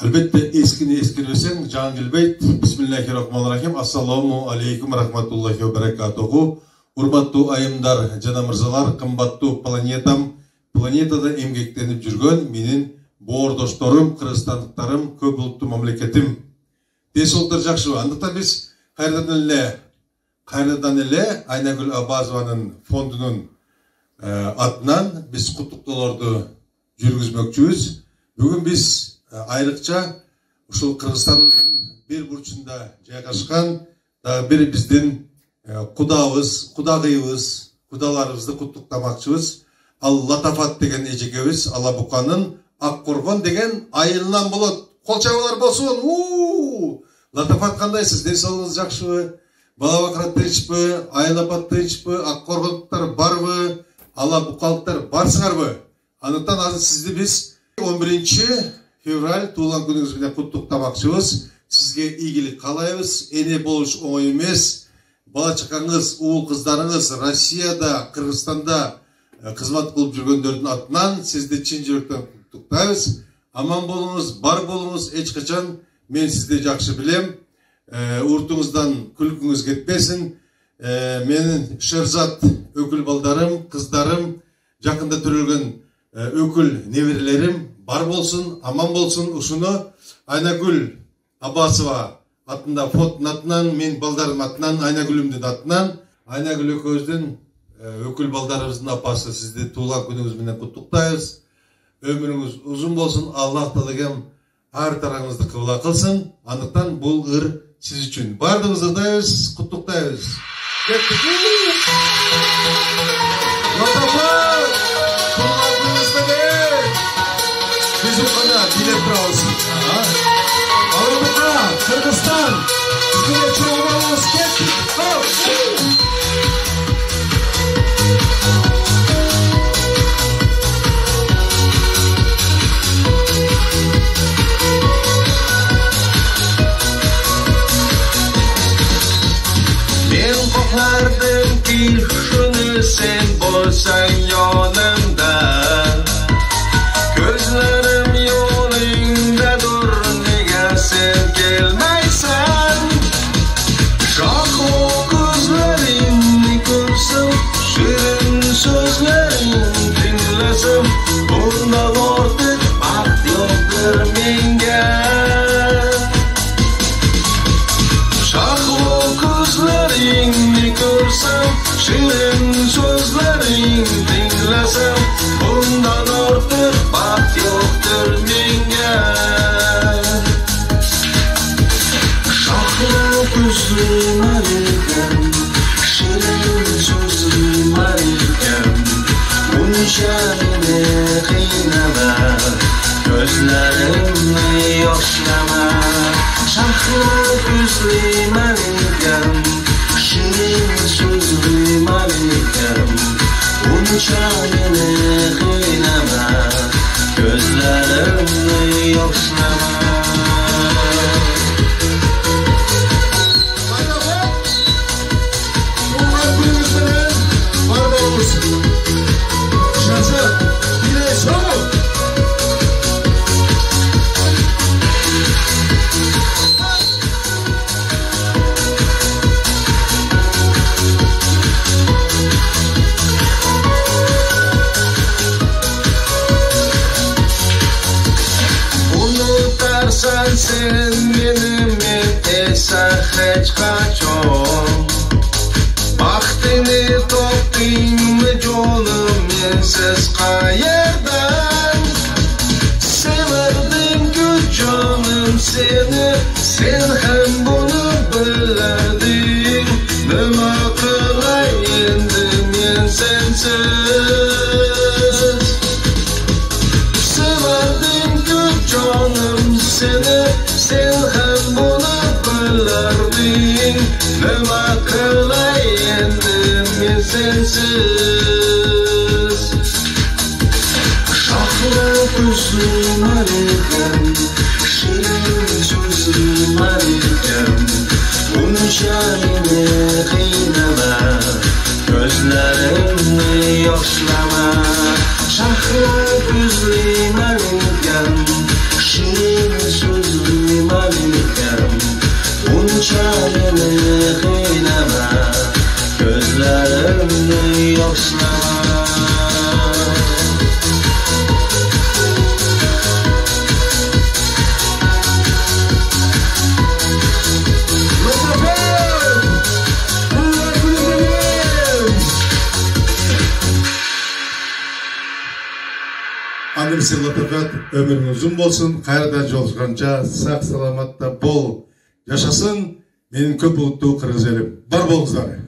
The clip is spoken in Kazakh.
Albatta eskini eskirmesang jan kelbayt. Bismillahirrahmanirrahim. Assalomu alaykum rahmatullohi va barakatuhu. Hurmatli ayımlar, jana mırzalar, qimmatli planetam, planetada emgeklenip жүргөн менин боордошторум, кыргызстандыктарым, көп улуттуу мамлекетим. Десолдар жакшы. Андыктан биз кайрадан эле Айнагүл Абазованын фондунун атынан биз куттуктоолорду жүргүзмөкчүбүз. Бүгүн биз айрыкча ушул Кыргызстандын бир бурчунда жайгашкан бир биздин кудаларыбызды куттуктамакчыбыз. Ал Латафат деген эжекебиз Алабуканын Аккоргон деген айылынан болот. Кол чабуулар болсун. Латафат кандайсыз? Ден соолугуңуз жакшыбы? Бала бакыра тынчпы? Айыл апат тынчпы? Аккоргондуктар барбы? Алабукалыктар барсыңарбы? Андыктан азыр сизди биз 11 февраль туулган күнүңүз менен куттуктамакчыбыз. Сизге ийгилик каалайбыз. Эне болуш оңой эмес. Бала чакаңыз, уул кыздарыңыз Россияда, Кыргызстанда кызмат кылып жүргөндөрдүн атынан сизди чын жүрөктөн куттуктайбыз. Аман болуңуз, бар болуңуз. Эч качан мен сизди жакшы билем. Уртуңуздан күлкүңүз кетпесин. Менин Шерзат өкүл балдарым, кыздарым, жакында төрөлгөн өкүл неберелерим бар болсун, аман болсун. Ушуну Айнагүл Абазова атында фондун атынан, мен балдарым атынан, Айнагүлүмдүн атынан, Айнагүл экөөбүздүн өкүл балдарыбыздын апасы сизди туулган күнүңүз менен куттуктайбыз. Өмүрүңүз узун болсун. Аллах талагам ар тараңызды кыбыла кылсын. Андыктан бул ыр сиз үчүн. Бардыгыңызды ырдайбыз, куттуктайбыз. Bizim kadar bilet bravosu. Avrupa, Kırgızstan. Bizimle çoğalmamız kettik. Ben koklardım ki şunu sen bolsan yanımda. Gözlerim yolunda dur, nega sen gelmeysen. Şahı gözlerini görsem, şirin sözlerini dinlesem, bundan artık bak yoktur menge. Şahı gözlerini görsem, şirin sözlerini dinlesem, bundan artık bak yoktur menge. Şahlı gözlüm arıken, şirin sözlüm arıken, bunca beni kıynama, gözlerimle yoşlama. Şahlı gözlüm arıken, şirin sözlüm arıken, bunca beni kıynama, gözlerimle yoşlama. Sen benim esa hiç kaçon. Baktini toplayayım canım mensiz kayerden. Severdim ki canım seni, sen hem bunu bilerdin. Nima kılay endi men sensiz. Severdim ki canım seni, sen hem bunu bilerdin. Nima kılay endi men sensiz. Şahlı gözlüm arıken, şirin sözlüm arıken, bunca beni kıynama, gözlerimle yoşlama. Şahlı gözlüm arıken, şirin sözlüm yoşlama. Annesi Latafat ömrün uzun bolsun, kayırda joluşkança sak salamatта бол. Yaşasın benim köp bulutlu Kırgız elim. Бар болыңыздар.